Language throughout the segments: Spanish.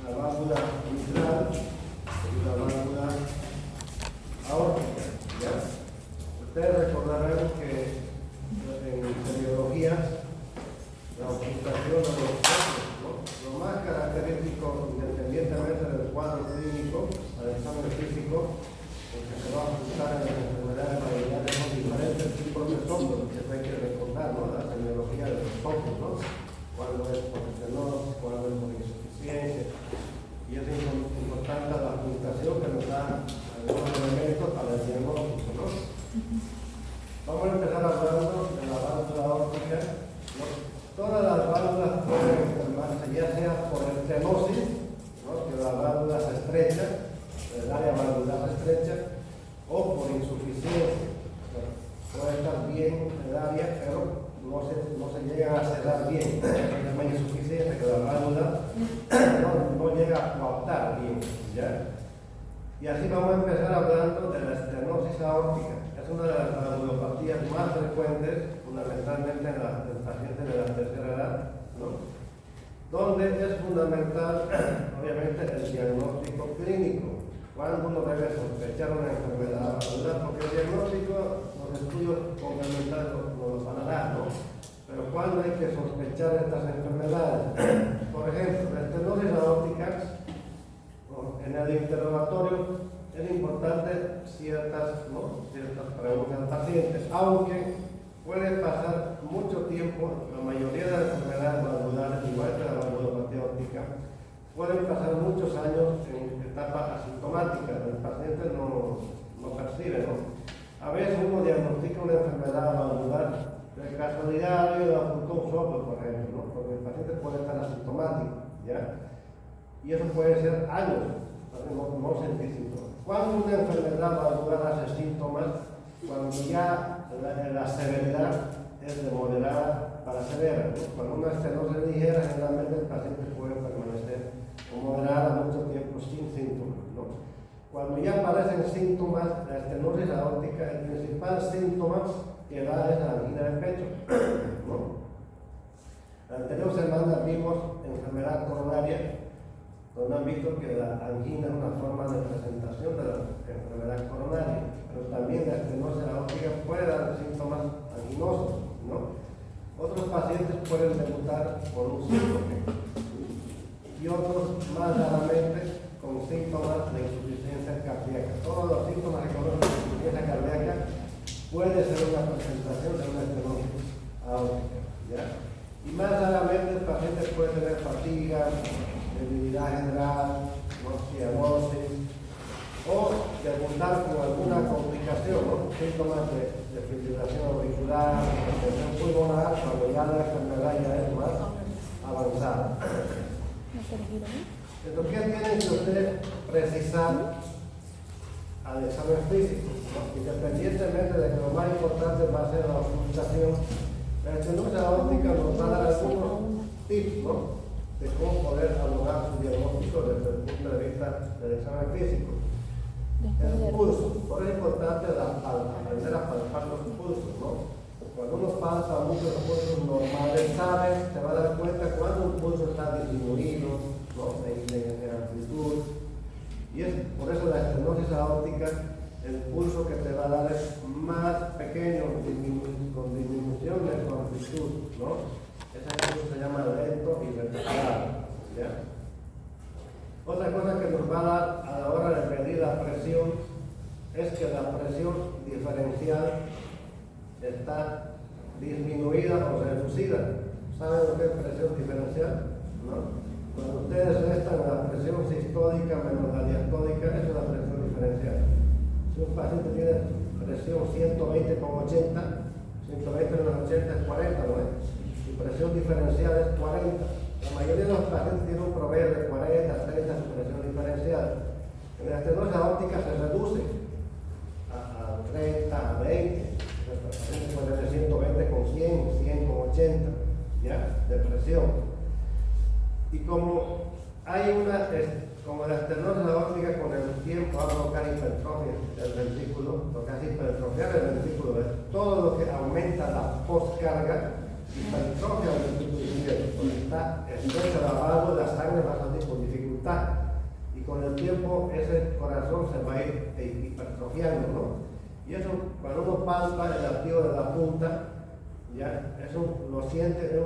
la válvula mitral y la válvula aórtica. ¿Ya? Ustedes recordarán que en cardiología la ocultación de los focos, ¿no? Lo más característico, independientemente del cuadro clínico, al examen físico, el que se va a ocultar en las enfermedades mayoritarias son diferentes tipos de focos, que hay que recordar, ¿no? La semiología de los focos, ¿no? Cuando es por estenosis, cuando es por insuficiencia. Y es importante la ocultación que nos da algunos elementos para el diagnóstico, ¿no? Vamos a empezar hablando de la válvula aórtica, ¿no? Todas las válvulas pueden enfermarse, ya sea por estenosis, ¿no? Que la válvula se estrecha, el área valvular se estrecha, o por insuficiencia. Puede estar bien el área, pero no se llega a cerrar bien. Se llama insuficiencia, que la válvula no llega a coaptar bien, ¿ya? Y así vamos a empezar hablando de la estenosis aórtica. Es una de las valvulopatías más frecuentes, fundamentalmente en pacientes de la tercera edad, ¿no? Donde es fundamental, obviamente, el diagnóstico clínico. Cuando uno debe sospechar una enfermedad valvular, porque el diagnóstico, los estudios complementarios nos lo van a dar, ¿no? Pero cuando hay que sospechar estas enfermedades, por ejemplo, la estenosis aórtica, en el interrogatorio es importante ciertas preguntas al paciente, aunque puede pasar mucho tiempo, la mayoría de las enfermedades valvulares, igual que la valvulopatía aórtica, pueden pasar muchos años en etapa asintomática, el paciente no percibe, ¿no? A veces uno diagnostica una enfermedad valvular de casualidad y ocultó un soplo, por ejemplo, ¿no? Porque el paciente puede estar asintomático, ¿ya? Y eso puede ser años, no sentir síntomas. Cuando una enfermedad valvular hace síntomas, cuando ya la severidad es de moderada para severa, ¿no? Cuando una estenosis ligera, generalmente el paciente puede permanecer moderada mucho tiempo sin síntomas, ¿no? Cuando ya aparecen síntomas, la estenosis aórtica, el principal síntoma que da es la angina de pecho, ¿no? La anterior semana vimos enfermedad coronaria, donde han visto que la angina es una forma de presentación de la enfermedad coronaria, pero también la estenosis aórtica puede dar síntomas anginosos, ¿no? Otros pacientes pueden debutar con un síndrome y otros más raramente con síntomas de insuficiencia cardíaca. Todos los síntomas que conocen de insuficiencia cardíaca puede ser una presentación de una estenosis aórtica, ¿ya? Y más raramente el paciente puede tener fatiga, debilidad general, cianosis, o debutar con alguna complicación, ¿no? Síntomas de fibrilación auricular, hipertensión pulmonar, cuando ya la enfermedad ya es más avanzada. Entonces, ¿qué tiene que usted precisar al examen físico? ¿No? Independientemente de que lo más importante va a ser la ocultación, la estenosis aórtica nos va a dar algunos tips, ¿no? De cómo poder lograr su diagnóstico desde el punto de vista del examen físico. El pulso, por eso es importante aprender a palpar los pulsos, ¿no? Cuando uno palpa muchos pulsos normales, se va a dar cuenta cuando un pulso está disminuido, ¿no? en amplitud. Y es por eso la estenosis aórtica, el pulso que te va a dar es más pequeño, con disminución de su amplitud, ¿no? Ese pulso se llama lento y retardado, ¿ya? Otra cosa que nos va a dar a la hora de medir la presión es que la presión diferencial está disminuida o reducida. ¿Saben lo que es presión diferencial? ¿No? Cuando ustedes restan la presión sistólica menos la diastólica, esa es la presión diferencial. Si un paciente tiene presión 120/80, 120 menos 80 es 40, ¿no es? Y presión diferencial es 40. La mayoría de los pacientes tienen un promedio de 40, 30 su presión diferencial. En la estenosis aórtica se reduce a 30, a 20. El paciente puede tener 120 con 100, 100 con 80, ¿ya? De presión. Y como hay como la estenosis aórtica con el tiempo va a provocar hipertrofia del ventrículo, lo que hace hipertrofiar el ventrículo es todo lo que aumenta la postcarga, hipertrofia del ventrículo izquierdo. Cuando está estrecha la válvula, la sangre va a salir con dificultad. puntaje. Y con el tiempo ese corazón se va a ir hipertrofiando, ¿no? Y eso, cuando uno palpa el latido de la punta, ya eso lo siente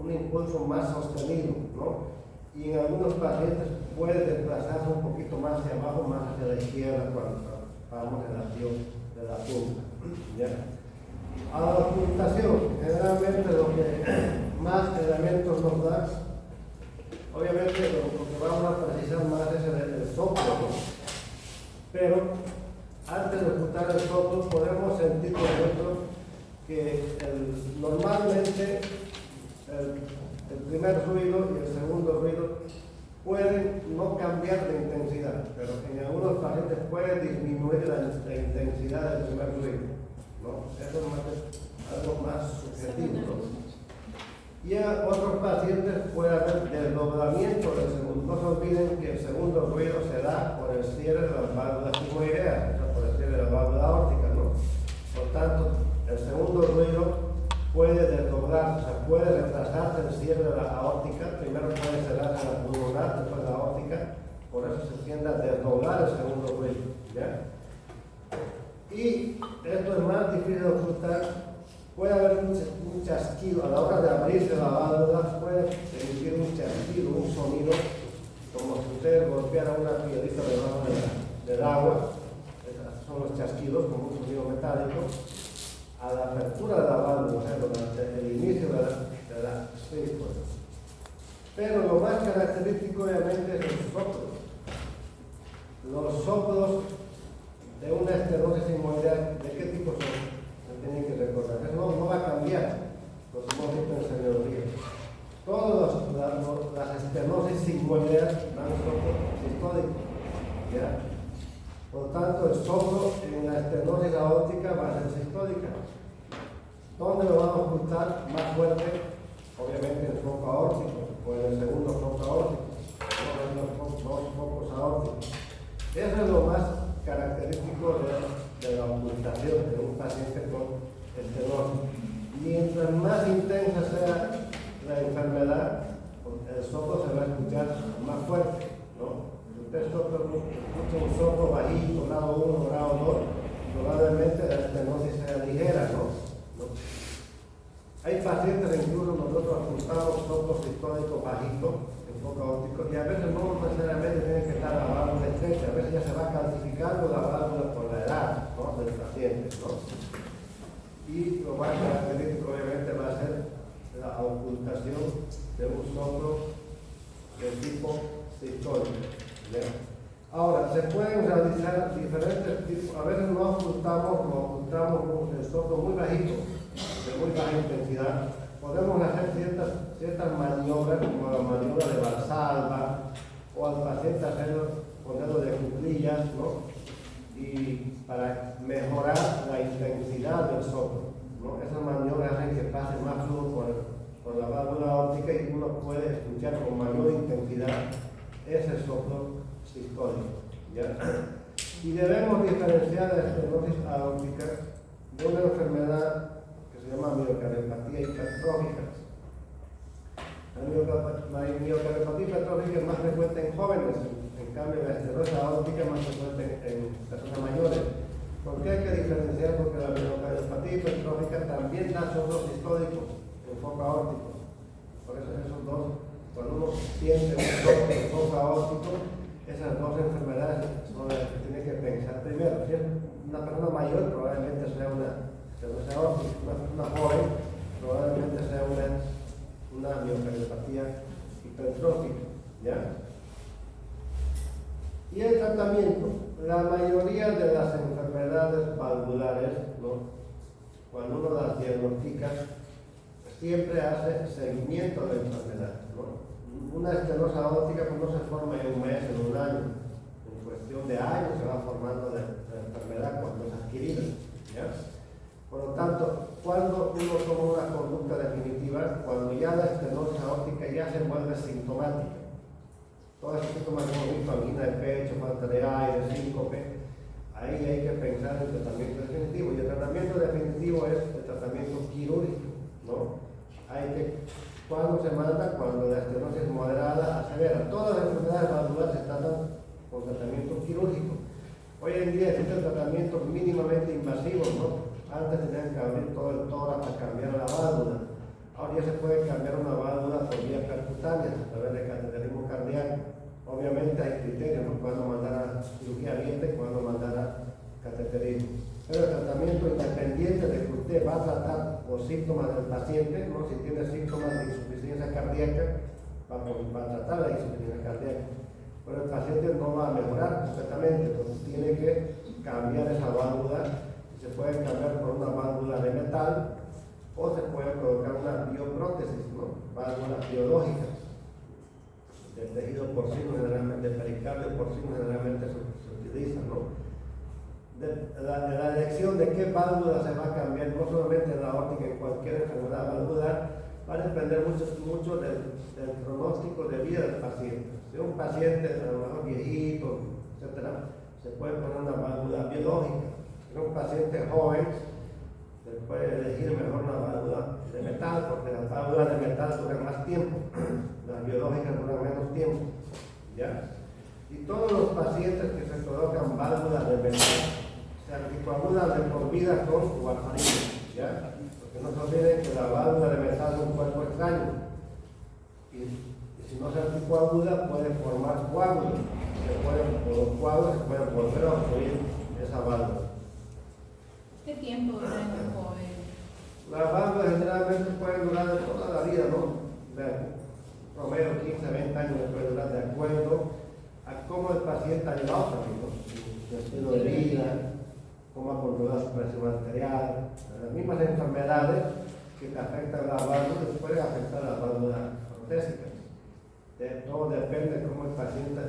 un impulso más sostenido, ¿no? Y en algunos pacientes puede desplazarse un poquito más hacia abajo, más hacia la izquierda cuando palpamos el latido de la punta, ¿ya? A la ocultación, generalmente lo que más elementos nos da, obviamente lo que vamos a precisar más es el soplo, ¿no? Pero antes de ocultar el soplo podemos sentir por ejemplo que normalmente el primer ruido y el segundo ruido pueden no cambiar de intensidad, pero en algunos pacientes puede disminuir la intensidad del primer ruido, ¿no? Eso es algo más subjetivo, ¿no? Y a otros pacientes puede haber desdoblamiento del segundo. No se olviden que el segundo ruido se da por el cierre de las válvulas sigmoideas, o sea, por el cierre de la válvula aórtica, ¿no? Por tanto, el segundo ruido puede desdoblar, o sea, puede retrasarse el cierre de la aórtica. Primero puede cerrarse la pulmonar, después la aórtica. Por eso se tiende a desdoblar el segundo ruido, ¿ya? Y esto es más difícil de ocultar. Puede haber un chasquido, a la hora de abrirse la válvula puede emitir un chasquido, un sonido, como si ustedes golpearan una piedrita debajo del agua. Esos son los chasquidos, como un sonido metálico. A la apertura de la válvula, o sea, durante el inicio de la esfínter. Pero lo más característico obviamente es el soplo. Los soplos de una estenosis sigmoidea, ¿de qué tipo son? Tienen que recordar, eso no va a cambiar, los hemos visto en semiología. Todas las estenosis sigmoideas dan soplo sistólico, ¿ya? Por tanto, el soplo en la estenosis aórtica va a ser sistólica. ¿Dónde lo vamos a ocultar más fuerte? Obviamente en el foco aórtico, o en el segundo foco aórtico, o en los dos focos aórticos. Eso es lo más característico de la ocultación de un paciente con estenosis. Mientras más intensa sea la enfermedad, el soplo se va a escuchar más fuerte, ¿no? Si usted escucha un soplo bajito, grado 1, grado 2, probablemente la estenosis sea ligera, ¿no? Hay pacientes, incluso nosotros apuntamos soplos sistólicos bajitos, en foco aórtico, y a veces no necesariamente tiene que estar la válvula estrecha, a veces ya se va calcificando la válvula por la edad, ¿no?, del paciente, ¿no? Y lo más característico obviamente va a ser la ocultación de un soplo de tipo sistólico, ¿ya? Ahora, se pueden realizar diferentes tipos, a veces no ocultamos el soplo muy bajito, de muy baja intensidad. Podemos hacer ciertas maniobras, como la maniobra de Valsalva, o al paciente hacerlo ponerlo de cuclillas, ¿no? Y para mejorar la intensidad del soplo, ¿no? Esas maniobras hacen que pase más flujo por la válvula aórtica y uno puede escuchar con mayor intensidad ese soplo sistólico, ¿ya? Y debemos diferenciar la estenosis aórtica de una enfermedad que se llama miocardiopatía hipertrófica. La miocardiopatía hipertrófica es más frecuente en jóvenes, en cambio la estenosis aórtica es más frecuente en personas mayores. ¿Por qué hay que diferenciar? Porque la miocardiopatía hipertrófica también da soplo sistólico en foco aórtico. Por eso esos dos, cuando uno siente un soplo en foco aórtico, esas dos enfermedades son las que tiene que pensar primero. Si es una persona mayor, probablemente sea una estenosis aórtica. Una joven, probablemente sea una miocardiopatía hipertrófica, ¿ya? Y el tratamiento, la mayoría de las enfermedades valvulares, ¿no?, cuando uno las diagnostica, siempre hace seguimiento de la enfermedad, ¿no? Una estenosis aórtica pues no se forma en un mes, en un año, en cuestión de años se va formando la enfermedad cuando es adquirida, ¿ya? Por lo tanto, cuando uno toma una conducta definitiva, cuando ya la estenosis aórtica ya se vuelve sintomática, todos estos síntomas como angina de pecho, falta de aire, síncope, ahí hay que pensar en el tratamiento definitivo. Y el tratamiento definitivo es el tratamiento quirúrgico, ¿no? Hay que ¿Cuándo se manda? Cuando la estenosis moderada a severa. Todas las enfermedades valvulares se tratan con tratamiento quirúrgico. Hoy en día existen tratamientos mínimamente invasivos, ¿no? Antes tenían que abrir todo el tórax para cambiar la válvula. Ahora ya se puede cambiar una válvula por vía percutánea a través de cateterismo cardíaco. Obviamente hay criterios, ¿no? Cuando mandar a cirugía abierta y cuando mandar a cateterismo. Pero el tratamiento independiente de que usted va a tratar los síntomas del paciente, ¿no? Si tiene síntomas de insuficiencia cardíaca, va a tratar la insuficiencia cardíaca. Pero el paciente no va a mejorar completamente, entonces tiene que cambiar esa válvula. Se puede cambiar por una válvula de metal o se puede colocar una bioprótesis, ¿no? Válvulas biológicas del tejido porcino, generalmente el pericardio porcino generalmente se utiliza, ¿no? De la elección de qué válvula se va a cambiar, no solamente en la aórtica, en cualquier enfermedad valvular, va a depender mucho del pronóstico de vida del paciente. Si un paciente a lo mejor viejito, etcétera, se puede poner una válvula biológica. Si un paciente joven, se puede elegir mejor una válvula de metal, porque las válvulas de metal duran más tiempo, las biológicas duran menos tiempo, ¿ya? Y todos los pacientes que se colocan válvulas de metal se anticoagulan de por vida con warfarina, ¿ya? Porque no se olviden que la válvula de metal es un cuerpo extraño. Y si no se anticoagula puede formar coágulos. Los coágulos se pueden volver a obstruir esa válvula. ¿Qué tiempo dura en un joven? Las válvulas generalmente pueden durar toda la vida, ¿no? Promedio 15, 20 años puede durar, de acuerdo a cómo el paciente ha llevado también, ¿no? Su estilo de vida, cómo ha controlado su presión arterial. Las mismas enfermedades que te afectan las válvulas pueden afectar las válvulas protésicas. Todo depende de cómo el paciente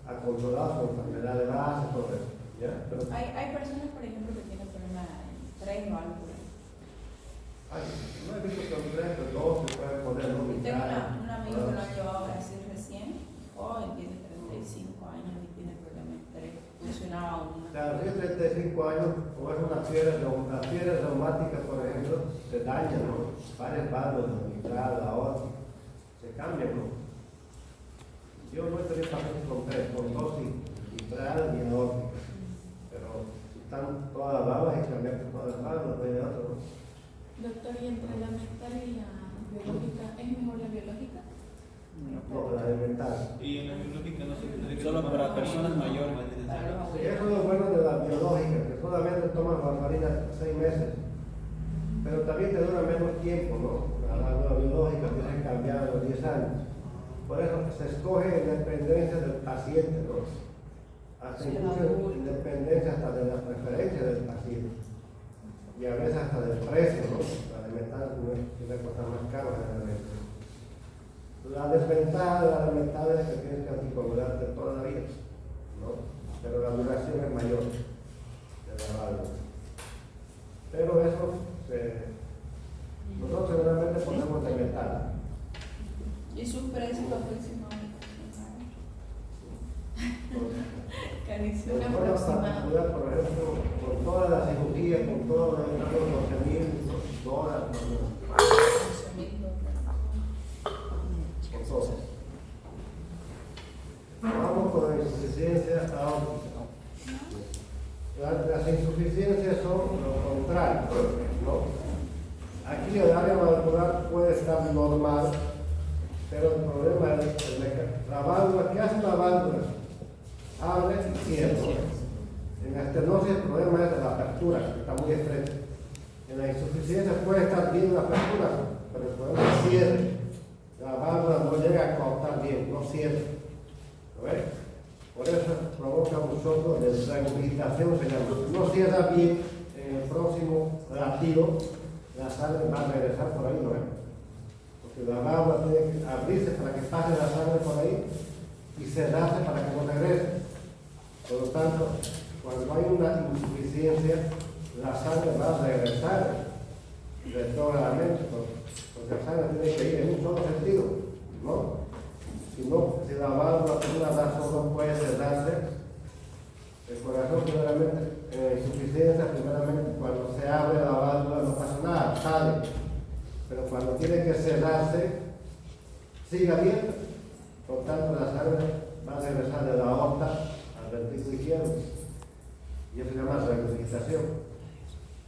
ha controlado su enfermedad de base, todo eso, ¿ya? Pero, hay personas, por ejemplo, que tienen problemas en 3 válvulas. no he visto que los 3 o 2 se pueden poner, ¿no? Yo tengo un amigo que lo ha llevado a Brasil recién, joven, tiene 35 años y tiene problemas en 3. Funcionaba una. Claro, si es 35 años, o es una fiebre reumática, por ejemplo, se dañan, ¿no? Varias válvulas, la mitral, la aórtica, se cambian, ¿no? Yo no he tenido pacientes con 3, con 2 y mitral y aórtica, pero si están todas las válvulas, hay que cambiar todas las válvulas, no hay de otro, ¿no? Doctor, ¿y entre la metal y la biológica, es mejor la biológica? No, la de metal. Y en la biológica no se tendría que Solo tomar para personas mayores. Sí, eso es lo bueno de la biológica, que solamente toman warfarina 6 meses, pero también te dura menos tiempo, ¿no? La válvula biológica tiene que cambiar a los 10 años. Por eso se escoge en dependencia del paciente, ¿no? Hasta incluso en dependencia hasta de la preferencia del paciente. Y a veces hasta del precio, ¿no? La de metal tiene cosas más caras generalmente. La desventaja de la de metal es que tienes que anticoagularte toda la vida, ¿no? Pero la duración es mayor de la válvula. Pero eso, nosotros generalmente ponemos de metal. ¿Y su precio aproximadamente? Carísimo. Una Por aproximada. particular, por ejemplo, con toda la cirugía, con todo los $12,000 por todo. Vamos con la insuficiencia aórtica. Las insuficiencias son lo contrario, ¿no? Aquí el área valvular puede estar normal, pero el problema es la válvula. ¿Qué hace la válvula? Abre y cierra. En la estenosis el problema es de la apertura, que está muy estrecha. En la insuficiencia puede estar bien la apertura, pero el problema es el cierre. La válvula no llega a cortar bien, no cierra. ¿Lo ves? Por eso provoca un shock de regurgitación, se llama. Si no cierra bien, en el próximo latido, la sangre va a regresar por ahí, ¿no ves? Porque la válvula tiene que abrirse para que pase la sangre por ahí y cerrarse para que no regrese. Por lo tanto, cuando hay una insuficiencia, la sangre va a regresar retrógradamente, porque la sangre tiene que ir en un solo sentido, ¿no? Si la válvula por una razón no puede cerrarse, el corazón generalmente, en la insuficiencia, primeramente cuando se abre la válvula no pasa nada, sale. Pero cuando tiene que cerrarse, sigue abierta. Por tanto, la sangre va a regresar de la aorta al ventrículo izquierdo. Y eso se llama regurgitación.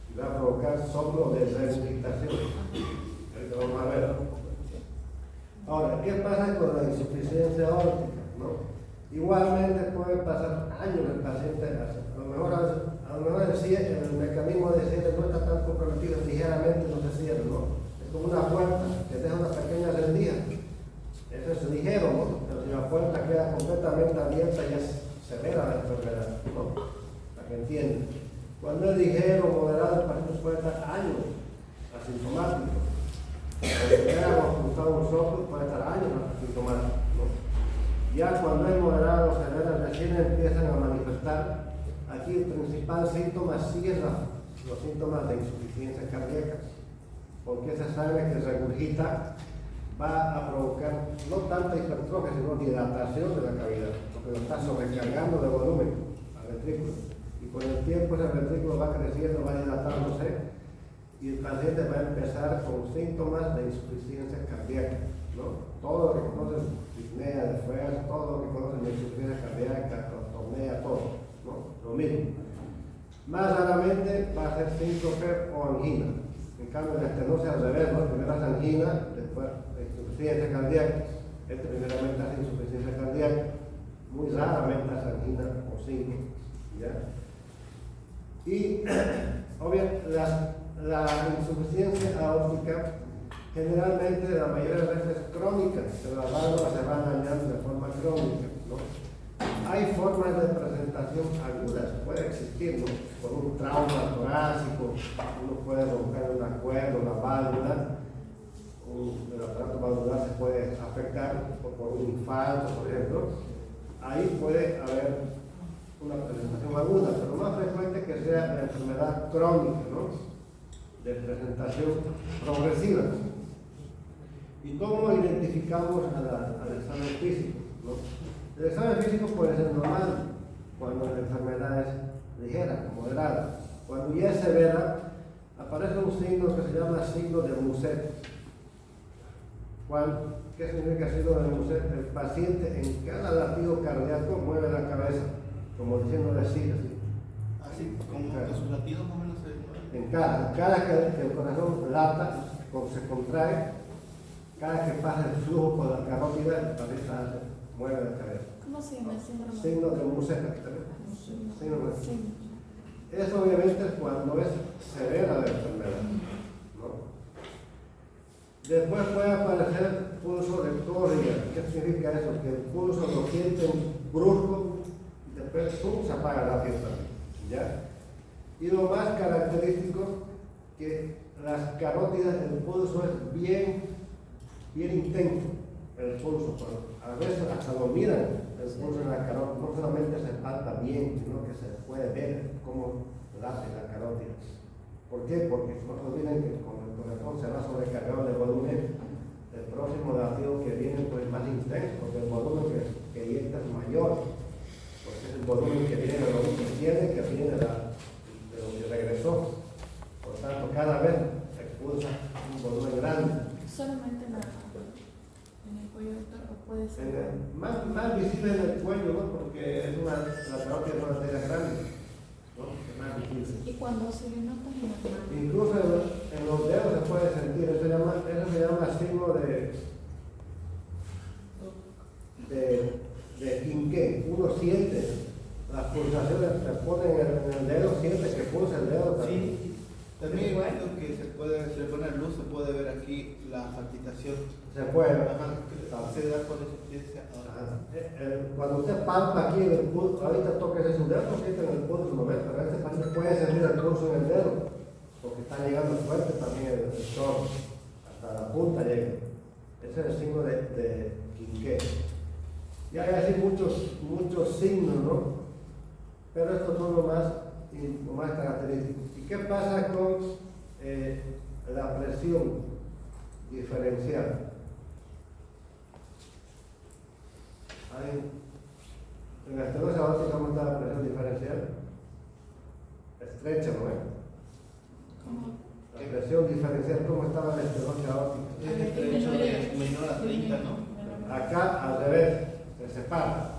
Y va a provocar soplo de regurgitación. Ahorita vamos a ver. Ahora, ¿qué pasa con la insuficiencia aórtica? ¿No? Igualmente puede pasar años el paciente, a lo mejor el mecanismo de cierre no está tan comprometido, ligeramente no se cierra, ¿no? Es como una puerta que deja una pequeña rendija. Eso es ligero, ¿no? Pero si la puerta queda completamente abierta ya es severa la enfermedad, ¿no? Para que entiendan. Cuando es ligero o moderado, el paciente puede estar años asintomático. Cuando queda ocultado un soplo, puede estar años asintomático, ¿no? Ya cuando es moderado o severo, recién empiezan a manifestar. Aquí el principal síntoma sí es los síntomas de insuficiencia cardíaca, porque esa sangre que regurgita va a provocar no tanta hipertrofia, sino dilatación de la cavidad, porque lo está sobrecargando de volumen al ventrículo. Y con el tiempo ese ventrículo va creciendo, va dilatándose, y el paciente va a empezar con síntomas de insuficiencia cardíaca, ¿no? Todo lo que conocen, disnea de fuerza, todo lo que conocen de insuficiencia cardíaca, trastornea, todo, ¿no? Lo mismo. Más raramente va a ser síncope o angina. En cambio, la estenosis al revés, ¿no? Primero es angina, después insuficiencia cardíaca. Primeramente hace insuficiencia cardíaca, muy raramente hace angina o síncope, ¿ya? Y obviamente la insuficiencia aórtica generalmente la mayoría de las veces es crónica, pero las válvulas se van dañando de forma crónica, ¿no? Hay formas de presentación agudas, puede existir, ¿no? Por un trauma torácico, uno puede romper una cuerda, una válvula, el aparato valvular se puede afectar por un infarto, por ejemplo. Ahí puede haber una presentación aguda, pero más frecuente que sea la enfermedad crónica, ¿no? De presentación progresiva. ¿Y cómo identificamos al examen físico? ¿No? El examen físico puede ser normal cuando la enfermedad es ligera, moderada. Cuando ya es severa, aparece un signo que se llama signo de Muset. ¿Qué significa signo de Muset? El paciente en cada latido cardíaco mueve la cabeza, como diciéndole sí, así. Así como que sus latidos más o menos se mueven. Cada que el corazón lata, se contrae, cada que pasa el flujo por la carótida, el paciente mueve la cabeza. ¿Cómo se llama el síndrome? Signo de Muset, aquí también. Signo de Sí. Eso obviamente es cuando es severa la enfermedad, ¿no? Después puede aparecer pulso de corria. ¿Qué significa eso? Que el pulso lo sienten brusco y después ¡pum!, se apaga la fiesta, ¿ya? Y lo más característico, que las carótidas, el pulso es bien intenso, el pulso, a veces hasta lo miran, el pulso en la carótida, no solamente se palpa bien, sino que se puede ver cómo late la carótida. ¿Por qué? Porque no se olviden que con el corazón se va sobrecargado de volumen, el próximo latido que viene pues más intenso, porque el volumen que inyecta es mayor, porque es el volumen que viene de lo que tiene, que viene de lo que regresó. Por tanto, cada vez se expulsa un volumen grande. Solamente en el cuello, doctor, o puede ser. Más visible en el cuello, ¿no? Porque la carótida es una arteria grande, ¿no? Es más visible. Y cuando se le nota en las manos. Incluso en los dedos se puede sentir, eso se llama signo de Quinqué. Uno siente las pulsaciones, se pone en el dedo, siente que pulsa el dedo también. Sí, también he visto que se le pone luz, se puede ver aquí la palpitación. Se puede. Ajá, se da por eso. Cuando usted palpa aquí en el pulso, ahorita toca ese dedo, siente en el pulso, ¿no ves? Pero este paciente puede sentir el pulso en el dedo, porque está llegando fuerte también el chorro, hasta la punta llega. Ese es el signo de Quinqué. Y hay así muchos signos, ¿no? Pero estos son lo más característicos. ¿Y qué pasa con la presión diferencial? En la estenosis aórtica, ¿cómo está la presión diferencial? Estrecha, ¿no es? ¿Cómo? La presión diferencial, ¿cómo estaba en la estenosis aórtica? Es estrecho, es menor a 30, ¿no? Acá al revés, se separa.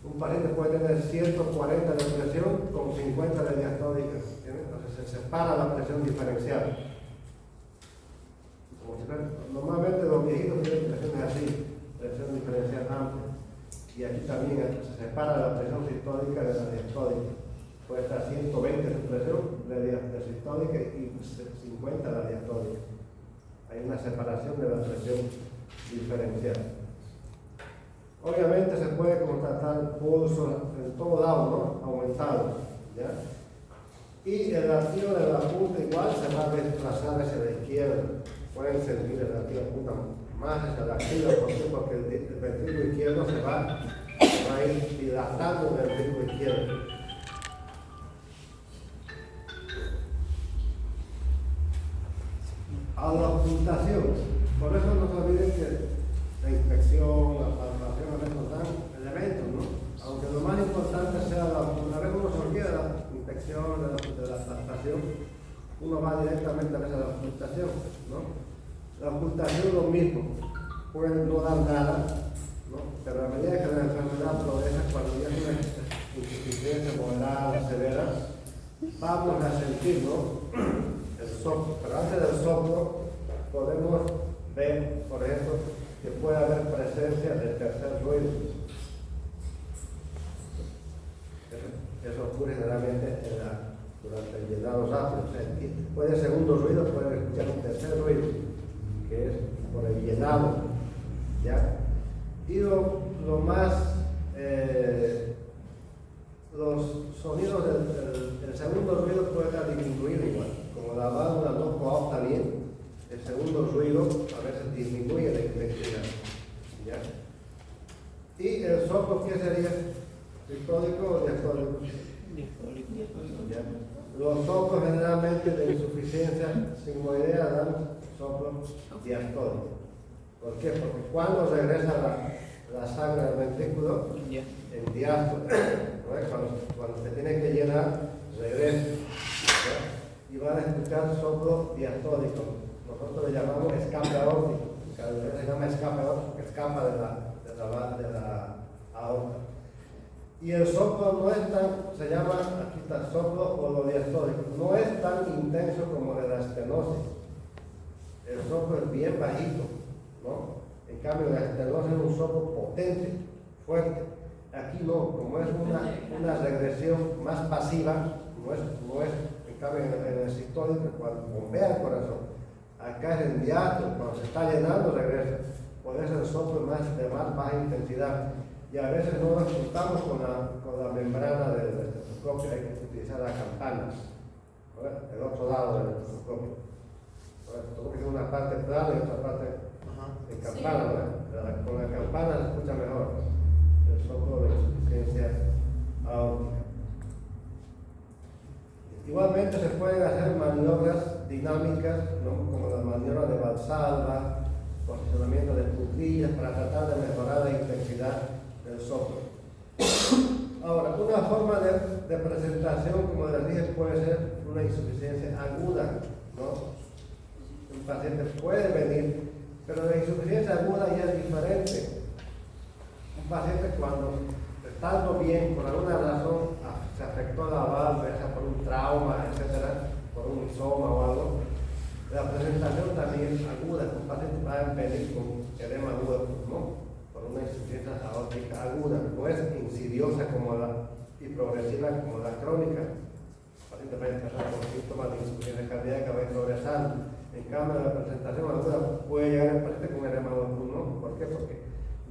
Un paciente puede tener 140 de presión con 50 de diastólica. Entonces se separa la presión diferencial. Normalmente los viejitos tienen presiones así, presión diferencial amplia. Y aquí también se separa la presión sistólica de la diastólica. Puede estar 120 su presión de sistólica y 50 la diastólica. Hay una separación de la presión diferencial. Obviamente se puede constatar pulsos en todo lado, ¿no? Aumentado, ¿ya? Y el latido de la punta igual se va a desplazar hacia la izquierda. Pueden sentir el latido de la punta más hacia la izquierda, porque el ventrículo izquierdo se va a ir dilatando el ventrículo izquierdo. A la ocultación. Por eso no se olviden que la inspección, la palpación, a veces nos dan elementos, ¿no? Aunque lo más importante sea una vez uno se olvida de la inspección, de la palpación, uno va directamente a veces a la ocultación, ¿no? La ocultación es lo mismo, puede no dar nada, ¿no? Pero a medida que la enfermedad progresa, cuando ya es una insuficiencia moderada, severa, vamos a sentir, ¿no? El soplo. Pero antes del soplo podemos ver, por ejemplo, que puede haber presencia del tercer ruido. Eso ocurre generalmente durante el llenado rápido. Puede ser segundo ruido, puede escuchar un tercer ruido, que es por el llenado, ¿ya? Y lo más, los sonidos del segundo ruido pueden disminuir igual. Como la válvula no coopta bien, el segundo ruido a veces disminuye la intensidad, ¿ya? ¿Y el soplo qué sería? ¿Sistólico o diastólico? ¿Ya? Los soplos generalmente de insuficiencia sigmoidea dan soplo diastólico. ¿Por qué? Porque cuando regresa la sangre al ventrículo, en diástole, ¿no? cuando se tiene que llenar, regresa, ¿ya? Y van a escuchar soplo diastólico. Nosotros le llamamos escape aórtico. Cada vez se llama escape aórtico porque escapa de la aorta. Y el soplo no es tan, se llama, aquí está, soplo holodiastólico, no es tan intenso como de la estenosis. El soplo es bien bajito, ¿no? En cambio, la estenosis es un soplo potente, fuerte. Aquí no, como es una regresión más pasiva, no es en cambio en el sistólico, cuando bombea el corazón. Acá es el diástole, cuando se está llenando regresa. Por eso el soplo es de más baja intensidad. Y a veces no nos juntamos con la membrana del estetoscopio, hay que utilizar la campana, ¿no? El otro lado del estetoscopio. Todo que tiene una parte plana y otra parte en campana, ¿no? Con la campana se escucha mejor el soplo de insuficiencia aórtica. Igualmente se pueden hacer maniobras dinámicas, ¿no? Como la maniobra de Valsalva, posicionamiento de cuclillas para tratar de mejorar la intensidad del soplo. Ahora, una forma de presentación, como les dije, puede ser una insuficiencia aguda, ¿no? Un paciente puede venir, pero la insuficiencia aguda ya es diferente. Un paciente cuando estando bien, por alguna razón, se afectó la válvula, ya sea por un trauma, etcétera, por un isoma o algo, la presentación también es aguda. Un paciente va a venir con edema agudo, ¿no? Por una insuficiencia aórtica aguda, no es insidiosa y progresiva como la crónica. El paciente va a empezar con síntomas de insuficiencia cardíaca, va a ir progresando. En cambio, la presentación aguda puede llegar al paciente con edema agudo, ¿no? ¿Por qué? Porque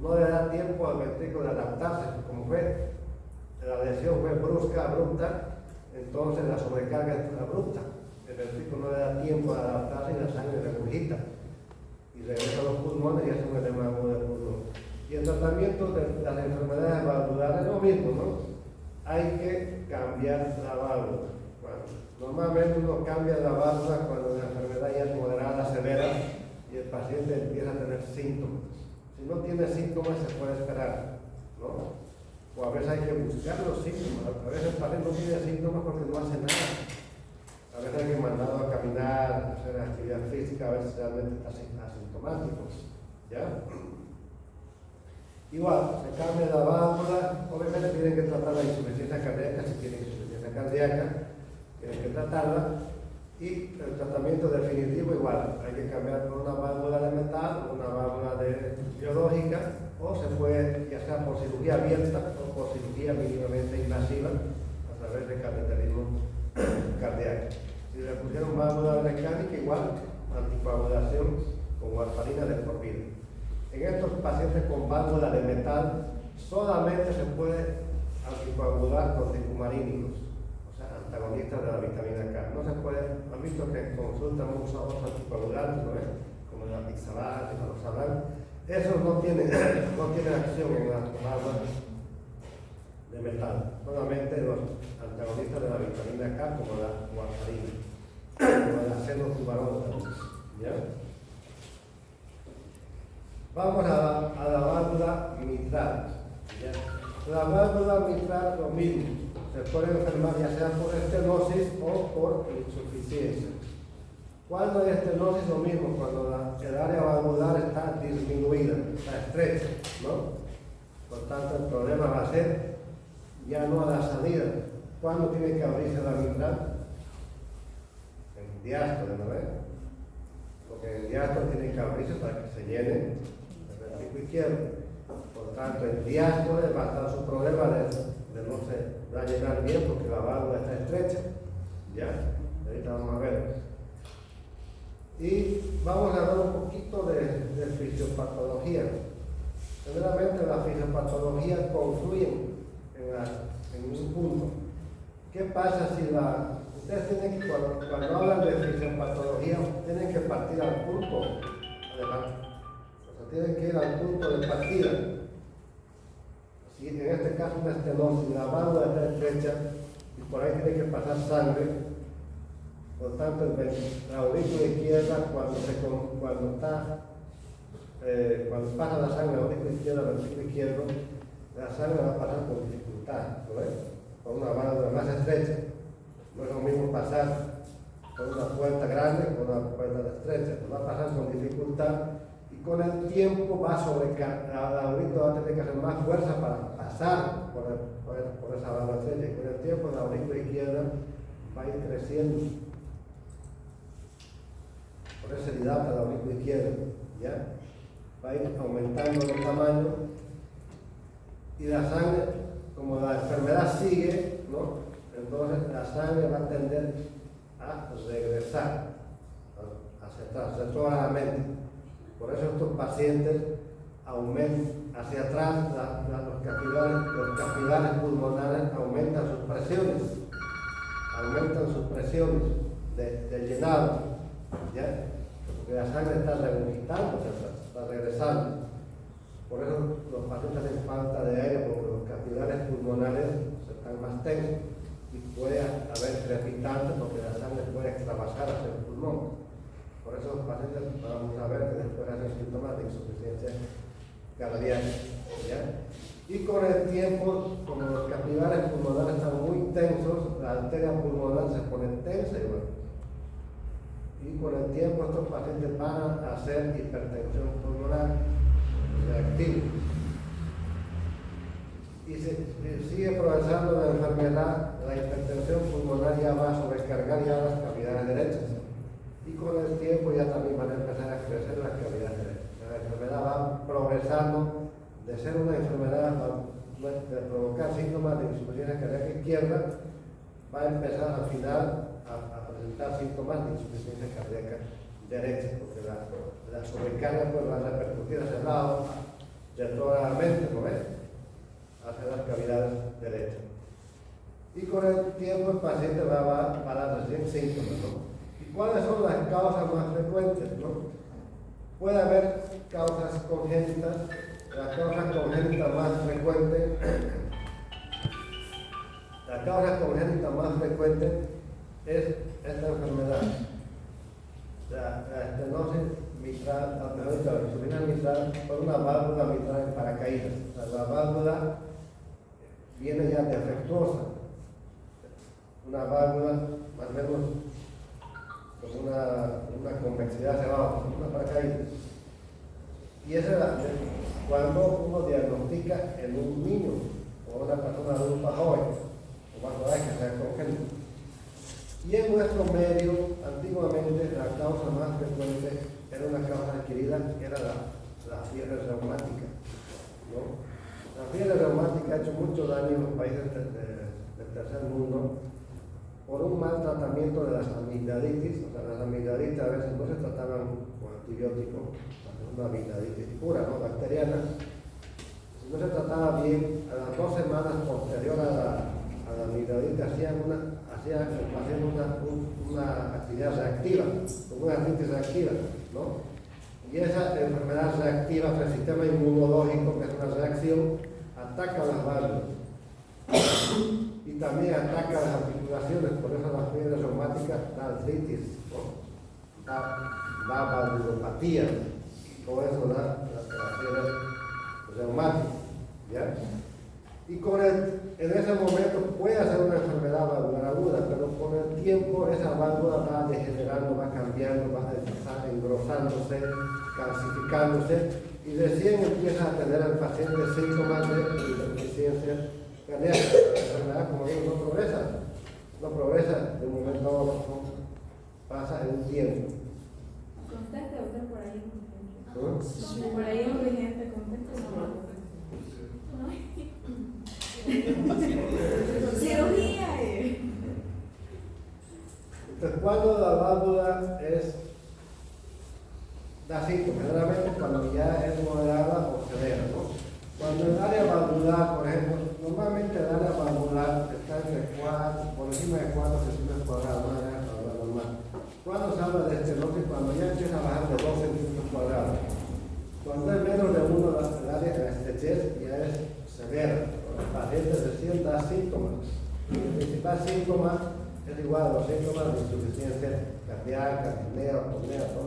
no le da tiempo al ventrículo de adaptarse, como fue. La lesión fue brusca, abrupta, entonces la sobrecarga es abrupta. El ventrículo no le da tiempo a adaptarse y la sangre regurgita. Y regresa a los pulmones y hace un edema agudo del pulmón. Y el tratamiento de las enfermedades valvulares es lo mismo, ¿no? Hay que cambiar la válvula. Bueno, normalmente uno cambia la válvula cuando la enfermedad ya es moderada, severa y el paciente empieza a tener síntomas. Si no tiene síntomas se puede esperar, ¿no? O a veces hay que buscar los síntomas. A veces el paciente no tiene síntomas porque no hace nada. A veces hay que mandarlo a caminar, hacer actividad física, a veces realmente está asintomático, ¿ya? Igual, se cambia la válvula, obviamente tienen que tratar la insuficiencia cardíaca, si tienen insuficiencia cardíaca, tienen que tratarla. Y el tratamiento definitivo igual, hay que cambiar por una válvula de metal, una válvula biológica, o se puede, ya sea por cirugía abierta o por cirugía mínimamente invasiva, a través de cateterismo cardíaco. Si le pusieron válvula mecánica, igual, anticoagulación con warfarina de por vida. En estos pacientes con válvula de metal, solamente se puede anticoagular con ticumarínicos, antagonistas de la vitamina K. No se puede, han visto que en consulta hemos usado otros anticoagulantes, ¿no? Como la Pixabat y los Sabran. Esos no tienen acción en las válvulas de metal, solamente los antagonistas de la vitamina K, como la warfarina, como el acenotubarón. ¿Ya? Vamos a la válvula mitral. ¿Ya? La válvula mitral, lo mismo. Se puede enfermar ya sea por estenosis o por insuficiencia. Cuando hay estenosis, lo mismo, cuando el área valvular está disminuida, está estrecha, ¿no? Por tanto, el problema va a ser ya no a la salida. ¿Cuándo tiene que abrirse la mitral? En diástole, ¿no ves? Porque en diástole tiene que abrirse para que se llene el ventrículo izquierdo. Por tanto, en diástole va a estar su problema de no se va a llenar bien porque la válvula está estrecha. Ya, ahorita vamos a ver. Y vamos a hablar un poquito de fisiopatología. Generalmente las fisiopatologías confluyen en un punto. ¿Qué pasa si ustedes tienen que, cuando hablan de fisiopatología, tienen que partir al punto, además, o sea, tienen que ir al punto de partida. Si en este caso una estenosis, la válvula está estrecha y por ahí tiene que pasar sangre, por tanto la aurícula izquierda cuando pasa la sangre a la aurícula izquierda, al ventrículo izquierdo, la sangre va a pasar con dificultad, ¿no ves? Por una válvula más estrecha. No es lo mismo pasar por una puerta grande que por una puerta estrecha, va a pasar con dificultad. Con el tiempo va a sobrecargar, la aurícula va a tener que hacer más fuerza para pasar por esa válvula estrecha. Y con el tiempo la aurícula izquierda va a ir creciendo. Por eso se dilata la aurícula izquierda, ¿ya? Va a ir aumentando de tamaño y la sangre, como la enfermedad sigue, ¿no? Entonces la sangre va a tender a regresar hacia atrás, retrógradamente. Por eso estos pacientes aumentan hacia atrás, los capilares pulmonares aumentan sus presiones de llenado, ¿ya? Porque la sangre está regurgitando, está regresando. Por eso los pacientes tienen falta de aire, porque los capilares pulmonares están más tensos y puede haber crepitante porque la sangre puede extravasar hacia el pulmón. Por eso los pacientes vamos a ver que después hacen síntomas de insuficiencia cardíaca. ¿Ya? Y con el tiempo, como los capilares pulmonares están muy tensos, la arteria pulmonar se pone tensa y con el tiempo estos pacientes van a hacer hipertensión pulmonar reactiva. Y sigue progresando la enfermedad, la hipertensión pulmonar ya va a sobrecargar ya las cavidades derechas. Y con el tiempo ya también van a empezar a crecer las cavidades derechas. La enfermedad va progresando de ser una enfermedad de provocar síntomas de insuficiencia cardíaca izquierda, va a empezar al final a presentar síntomas de insuficiencia cardíaca derecha, porque la sobrecarga pues, va a repercutir hacia el lado, retrógradamente, ¿no ves? Hacia las cavidades derechas. Y con el tiempo el paciente va a dar recién síntomas, ¿no? ¿Cuáles son las causas más frecuentes? ¿No? Puede haber causas congénitas. La causa congénita más frecuente es esta enfermedad. La estenosis mitral, la insuficiencia mitral por una válvula mitral en paracaídas. O sea, la válvula viene ya defectuosa. Una válvula más o menos con una convexidad hacia abajo, una paracaídas. Y esa es cuando uno diagnostica en un niño o una persona adulta joven, o cuando hay que sea congénito. Y en nuestro medio, antiguamente, la causa más frecuente era una causa adquirida, era la fiebre reumática, ¿no? La fiebre reumática ha hecho mucho daño en los países del tercer mundo por un mal tratamiento de las amigdalitis. O sea, las amigdalitis a veces no se trataban con antibióticos, una amigdalitis pura, ¿no? Bacteriana. Si no se trataba bien, a las 2 semanas posterior a la amigdalitis hacían el paciente una actividad reactiva, como una artritis reactiva, ¿no? Y esa enfermedad reactiva, el sistema inmunológico, que es una reacción, ataca las válvulas y también ataca las articulaciones. Por eso la fiebre reumática da artritis, ¿no? da valvulopatía, y todo eso da la fiebre reumática, ¿ya? Y en ese momento puede ser una enfermedad valvular aguda, pero con el tiempo esa válvula va degenerando, va cambiando, va engrosándose, calcificándose, y recién empieza a tener el paciente síntomas de insuficiencia cardíaca. La enfermedad, como digo, no progresa de un momento a otro, pasa en un tiempo. Conteste usted por ahí. ¿No? Por ahí es urgente, conteste. Cirugía. Entonces, cuando la válvula da síntomas, generalmente cuando ya es moderada o severa, ¿no? Cuando el área valvular, por ejemplo, normalmente el área valvular está por encima de 4 centímetros cuadrados, una área valvular normal. Cuando se habla de estenosis, cuando ya empieza a bajar de 2 centímetros cuadrados. Cuando es menos de 1, el área de la estrechez ya es severa. El paciente recién da síntomas. El principal síntoma es igual a los síntomas de insuficiencia cardíaca, apnea, todo esto,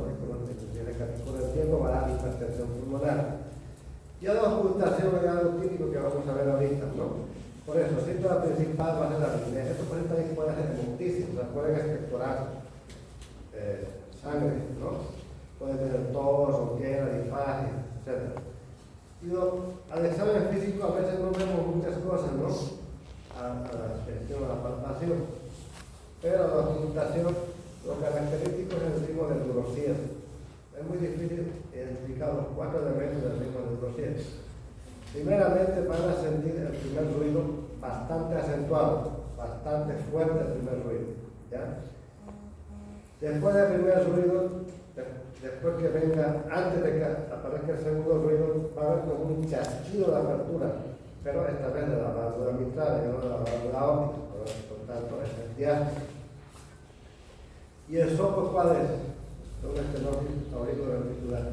con el tiempo va a dar hipertensión pulmonar. Y a la ocultación es algo típico que vamos a ver ahorita, ¿no? Por eso, el síntoma principal va a ser la apnea. Esto por ejemplo puede ser hemoptisis, o sea, pueden expectorar sangre, ¿no? Puede tener tos, oquera, disfagia, etc. Y al examen físico a veces no vemos muchas cosas, ¿no? A la expresión, a la palpación. Pero a la ocultación, lo característico es el ritmo del neurocías. Es muy difícil identificar los 4 elementos del ritmo del neurocías. Primeramente van a sentir el primer ruido bastante acentuado, bastante fuerte el primer ruido, ¿ya? Después del primer ruido, después que venga, antes de que aparezca el segundo ruido, va a haber como un chasquido de apertura, pero esta vez de la válvula mitral y no de la válvula óptica, por tanto es el diástolo. ¿Y el soplo cuál es? Es una estenosis auriculoventricular.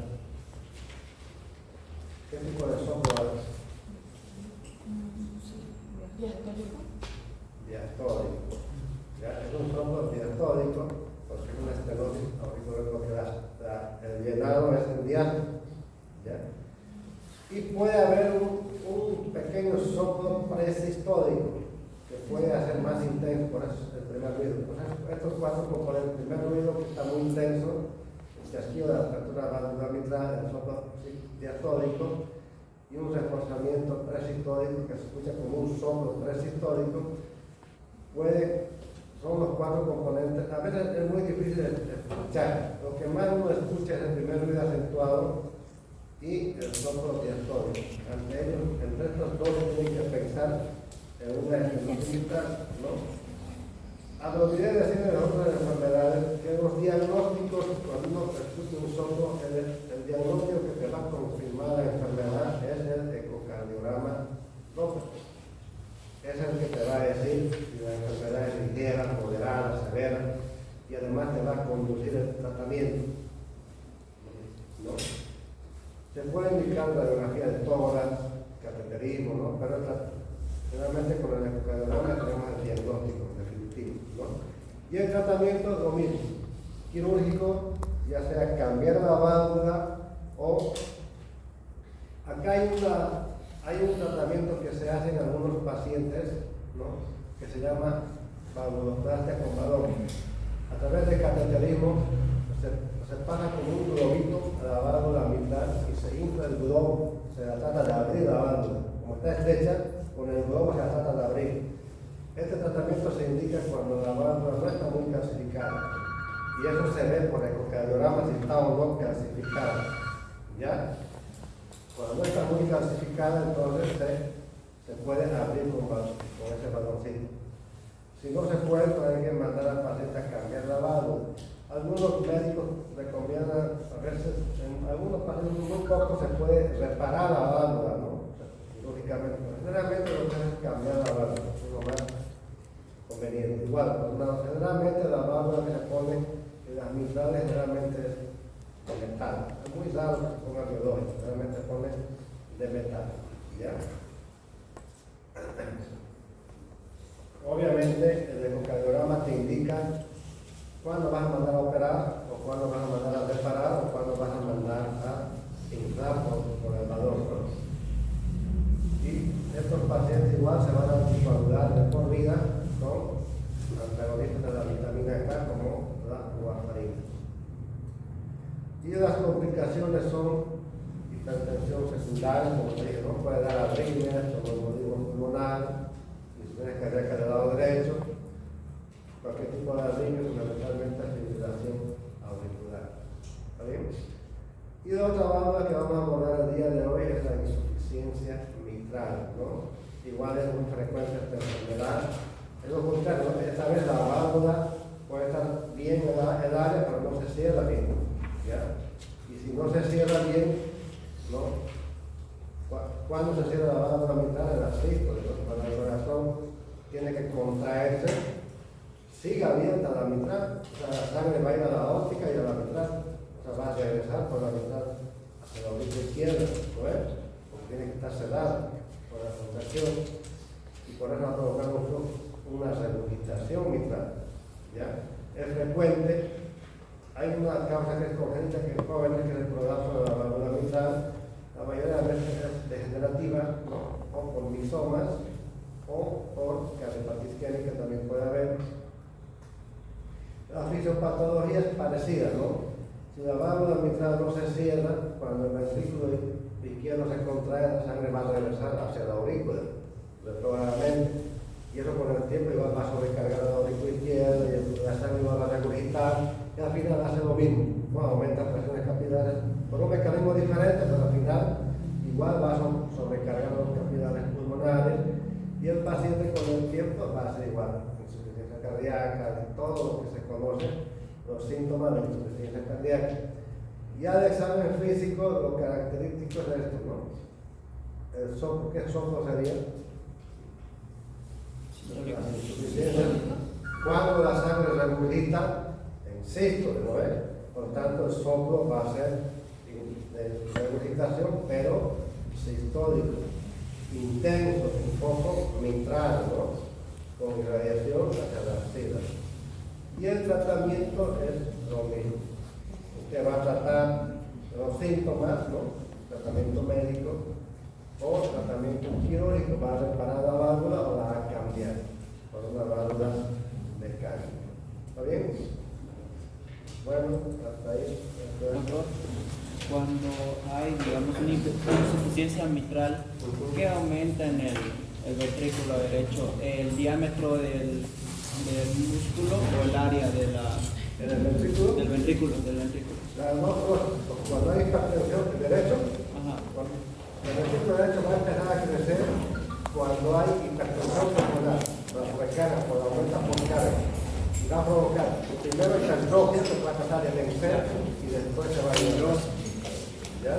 ¿Qué tipo de soplo es? Diastólico. ¿Ya? Es un soplo diastólico porque es una estenosis auriculoventricular. El llenado es el diástolo, ¿ya? Y puede haber un pequeño soplo presistólico que puede hacer más intenso, por eso es el primer ruido. Estos 4 componentes, el primer ruido que está muy intenso, el chasquido de la apertura valvular mitral, el soplo diastólico, y un reforzamiento presistólico que se escucha como un soplo presistólico, son los 4 componentes. A veces es muy difícil de escuchar. Lo que más uno escucha es el primer ruido acentuado y el soplo diastólico. Entre estos dos tienen que pensar en una estenosis, ¿no? Olvidé decir en otras enfermedades que los diagnósticos, cuando uno escucha un soplo, el diagnóstico que te va a confirmar la enfermedad es el ecocardiograma Doppler. Es el que te va a decir si la enfermedad es ligera, moderada, severa, y además te va a conducir el tratamiento, ¿no? Se puede indicar radiografía de tórax, cateterismo, ¿no? Pero generalmente con el ecocardiograma tenemos el diagnóstico definitivo, ¿no? Y el tratamiento es lo mismo, quirúrgico, ya sea cambiar la válvula o acá hay un tratamiento que se hace en algunos pacientes, ¿no? Que se llama valvuloplastia con balón. A través del cateterismo se se pasa con un globito a la válvula mitral y se infla el globo, se la trata de abrir la válvula. Como está estrecha, con el globo se la trata de abrir. Este tratamiento se indica cuando la válvula no está muy calcificada. Y eso se ve por el ecocardiograma si está o no calcificada. ¿Ya? Cuando no está muy calcificada, entonces se puede abrir con ese baloncito. Si no se puede, hay que mandar al paciente a cambiar la válvula. Algunos médicos recomiendan, a veces, en algunos pacientes muy pocos se puede reparar la válvula, ¿no? Lógicamente, pero generalmente lo que es cambiar la válvula, es lo más conveniente. Igual, generalmente la válvula que se pone en las mitrales generalmente es de metal. Es muy raro que se ponga biológico, generalmente se pone de metal. ¿Ya? Obviamente el ecocardiograma te indica cuándo vas a mandar a operar, o cuándo vas a mandar a reparar, o cuándo vas a mandar a inflar por el valor, ¿no? Y estos pacientes igual se van a anticoagular de por vida con antagonistas de la vitamina K como la warfarina. Y las complicaciones son hipertensión secundaria, como te dije, no puede dar arritmias, tromboembolismo pulmonar, disfunción cardíaca del lado derecho, cualquier tipo de arritmia, fundamentalmente fibrilación auricular. ¿Está bien? Y la otra válvula que vamos a abordar el día de hoy es la insuficiencia mitral, ¿no? Igual es muy frecuente esta enfermedad. Es lo contrario, ¿no? Esta vez la válvula puede estar bien en el área, pero no se cierra bien, ¿ya? Y si no se cierra bien, ¿no? ¿Cuándo se cierra la válvula mitral? En la sístole, ¿no? Cuando el corazón tiene que contraerse, sigue abierta la mitral, o sea, la sangre va a ir a la aórtica y a la mitral, o sea, va a regresar por la mitral hacia la auricular izquierda, ¿no es? Porque tiene que estar cerrada por la contracción, y por eso va a provocar una regurgitación mitral, ¿ya? Es frecuente. Hay una causa que es congénita, que es jóvenes, que es el prolapso de la válvula mitral. La mayoría de las veces es degenerativa, ¿no? O por misomas, o por cardiopatía isquémica también puede haber. La fisiopatología es parecida, ¿no? Si la válvula mitral no se cierra, cuando el ventrículo izquierdo se contrae, la sangre va a regresar hacia la aurícula, retrógradamente. Y eso con el tiempo igual va a sobrecargar la aurícula izquierda y la sangre va a regurgitar. Y al final hace lo mismo, ¿no? Aumenta presiones capilares por un mecanismo diferente, pero al final igual va a sobrecargar los capilares pulmonares y el paciente con el tiempo va a ser igual, insuficiencia cardíaca, todo lo que se conoce, los síntomas de insuficiencia cardíaca. Ya de examen físico, lo característico es esto, ¿no? El soplo, ¿qué soplo sería? La insuficiencia. Cuando la sangre regurgita, sístole, ¿no es? Por tanto, el soplo va a ser de regurgitación, pero sistólico, intenso, un poco mitral, ¿no? Con irradiación hacia la axila. Y el tratamiento es lo mismo. Usted va a tratar los síntomas, ¿no? Tratamiento médico o tratamiento quirúrgico, va a reparar la válvula o la va a cambiar por una válvula mecánica. ¿Está bien? Bueno, hasta ahí. Doctor, cuando hay, digamos, una insuficiencia mitral, ¿qué aumenta en el ventrículo derecho? ¿El diámetro del músculo o el área de ¿En el ventrículo? del ventrículo? Las dos cosas. Cuando hay hipertensión derecho, Ajá. el ventrículo derecho va a empezar a crecer cuando hay hipertensión pulmonar, la sobrecarga por la aumenta por carga. Va a provocar primero el hipertrofia, que va a pasar de vencer y después se va a ir. ¿Ya?